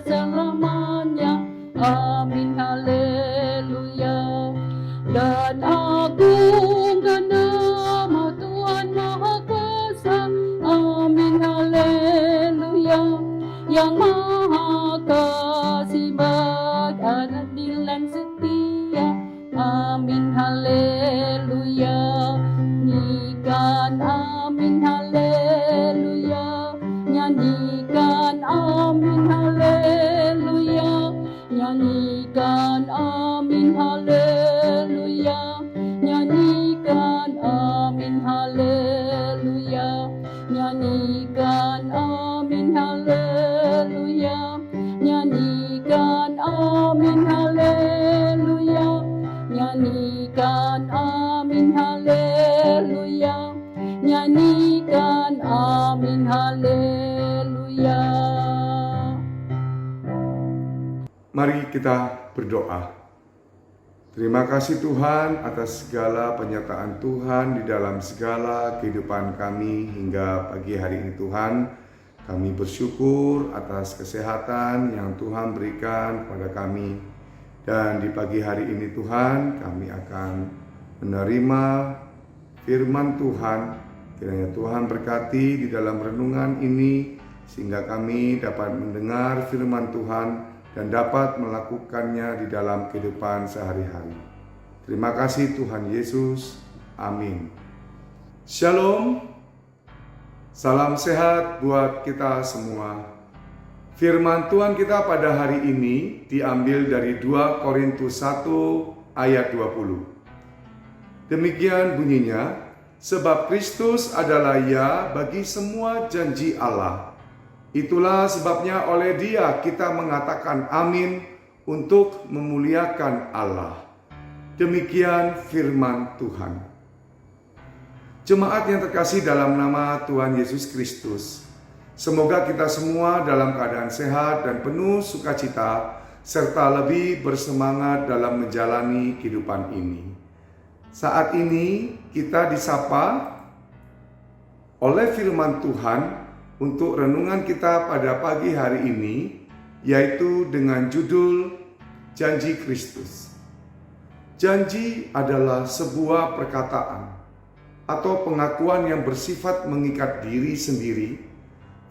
selamanya. Amin, haleluya. Dan agungkan nama Tuhan Maha Kuasa. Amin, haleluya. Yang Maha Kasih adil dan setia. Amin, haleluya. Nyanyikan amin, haleluya. Nyanyikan amin, haleluya. Nyanyikan amin, haleluya. Nyanyikan amin, haleluya. Nyanyikan amin, haleluya. Nyanyikan amin, haleluya. Nyanyikan amin, haleluya. Nyanyikan amin, haleluya. Mari kita berdoa. Terima kasih Tuhan atas segala penyertaan Tuhan di dalam segala kehidupan kami hingga pagi hari ini Tuhan. Kami bersyukur atas kesehatan yang Tuhan berikan kepada kami. Dan di pagi hari ini Tuhan, kami akan menerima firman Tuhan. Kiranya Tuhan berkati di dalam renungan ini, sehingga kami dapat mendengar firman Tuhan dan dapat melakukannya di dalam kehidupan sehari-hari. Terima kasih Tuhan Yesus. Amin. Shalom. Salam sehat buat kita semua. Firman Tuhan kita pada hari ini diambil dari 2 Korintus 1 ayat 20. Demikian bunyinya, sebab Kristus adalah ya bagi semua janji Allah. Itulah sebabnya oleh Dia kita mengatakan amin untuk memuliakan Allah. Demikian firman Tuhan. Jemaat yang terkasih dalam nama Tuhan Yesus Kristus, semoga kita semua dalam keadaan sehat dan penuh sukacita, serta lebih bersemangat dalam menjalani kehidupan ini. Saat ini kita disapa oleh firman Tuhan untuk renungan kita pada pagi hari ini, yaitu dengan judul Janji Kristus. Janji adalah sebuah perkataan atau pengakuan yang bersifat mengikat diri sendiri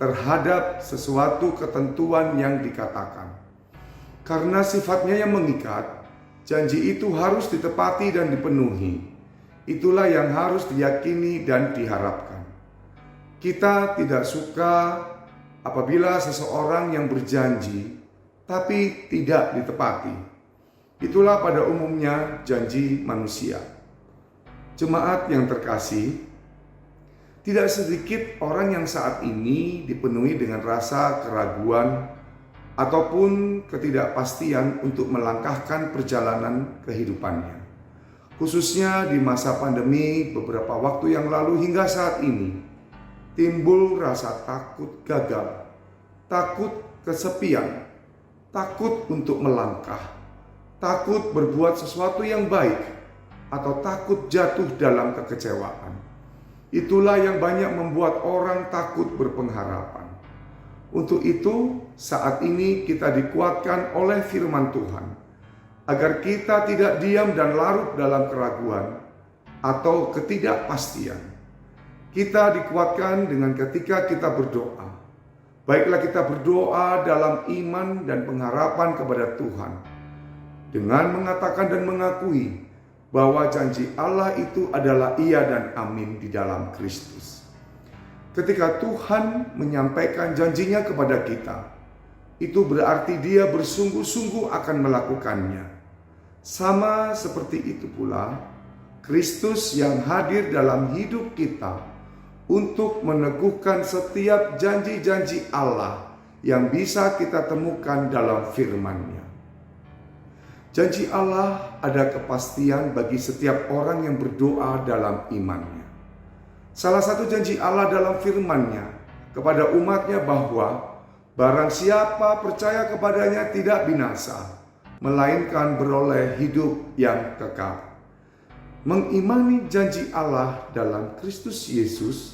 terhadap sesuatu ketentuan yang dikatakan. Karena sifatnya yang mengikat, janji itu harus ditepati dan dipenuhi. Itulah yang harus diyakini dan diharapkan. Kita tidak suka apabila seseorang yang berjanji tapi tidak ditepati. Itulah pada umumnya janji manusia. Jemaat yang terkasih, tidak sedikit orang yang saat ini dipenuhi dengan rasa keraguan ataupun ketidakpastian untuk melangkahkan perjalanan kehidupannya. Khususnya di masa pandemi beberapa waktu yang lalu hingga saat ini, timbul rasa takut gagal, takut kesepian, takut untuk melangkah, takut berbuat sesuatu yang baik, atau takut jatuh dalam kekecewaan. Itulah yang banyak membuat orang takut berpengharapan. Untuk itu, saat ini kita dikuatkan oleh firman Tuhan, agar kita tidak diam dan larut dalam keraguan atau ketidakpastian. Kita dikuatkan dengan ketika kita berdoa. Baiklah kita berdoa dalam iman dan pengharapan kepada Tuhan, dengan mengatakan dan mengakui bahwa janji Allah itu adalah iya dan amin di dalam Kristus. Ketika Tuhan menyampaikan janjinya kepada kita, itu berarti Dia bersungguh-sungguh akan melakukannya. Sama seperti itu pula, Kristus yang hadir dalam hidup kita untuk meneguhkan setiap janji-janji Allah yang bisa kita temukan dalam firman-Nya. Janji Allah ada kepastian bagi setiap orang yang berdoa dalam imannya. Salah satu janji Allah dalam firman-Nya kepada umat-Nya bahwa barang siapa percaya kepadanya tidak binasa, melainkan beroleh hidup yang kekal. Mengimani janji Allah dalam Kristus Yesus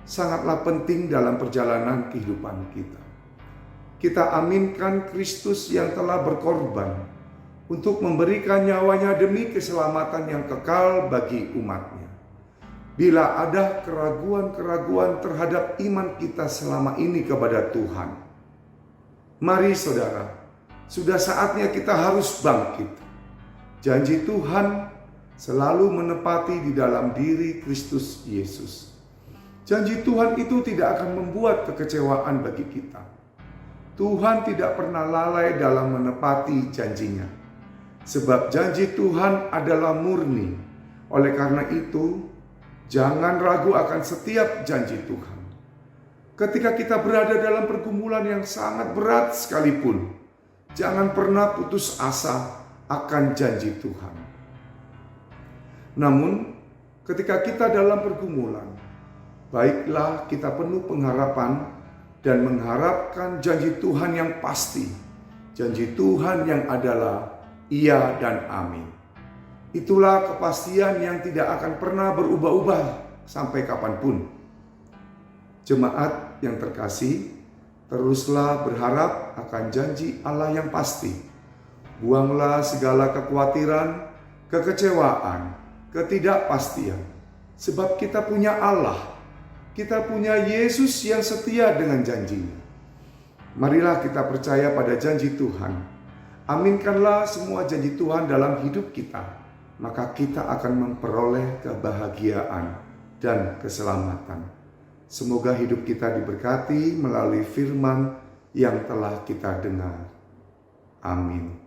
sangatlah penting dalam perjalanan kehidupan kita. kita aminkan Kristus yang telah berkorban untuk memberikan nyawanya demi keselamatan yang kekal bagi umatnya. Bila ada keraguan-keraguan terhadap iman kita selama ini kepada Tuhan, mari saudara, sudah saatnya kita harus bangkit. Janji Tuhan selalu menepati di dalam diri Kristus Yesus. Janji Tuhan itu tidak akan membuat kekecewaan bagi kita. Tuhan tidak pernah lalai dalam menepati janjinya. Sebab janji Tuhan adalah murni. Oleh karena itu, jangan ragu akan setiap janji Tuhan. Ketika kita berada dalam pergumulan yang sangat berat sekalipun, jangan pernah putus asa akan janji Tuhan. Namun, ketika kita dalam pergumulan, baiklah kita penuh pengharapan dan mengharapkan janji Tuhan yang pasti. Janji Tuhan yang adalah iya dan amin. Itulah kepastian yang tidak akan pernah berubah-ubah sampai kapanpun. Jemaat yang terkasih, teruslah berharap akan janji Allah yang pasti. Buanglah segala kekhawatiran, kekecewaan, ketidakpastian. Sebab kita punya Allah. Kita punya Yesus yang setia dengan janjinya. Marilah kita percaya pada janji Tuhan. Aminkanlah semua janji Tuhan dalam hidup kita. Maka kita akan memperoleh kebahagiaan dan keselamatan. Semoga hidup kita diberkati melalui firman yang telah kita dengar. Amin.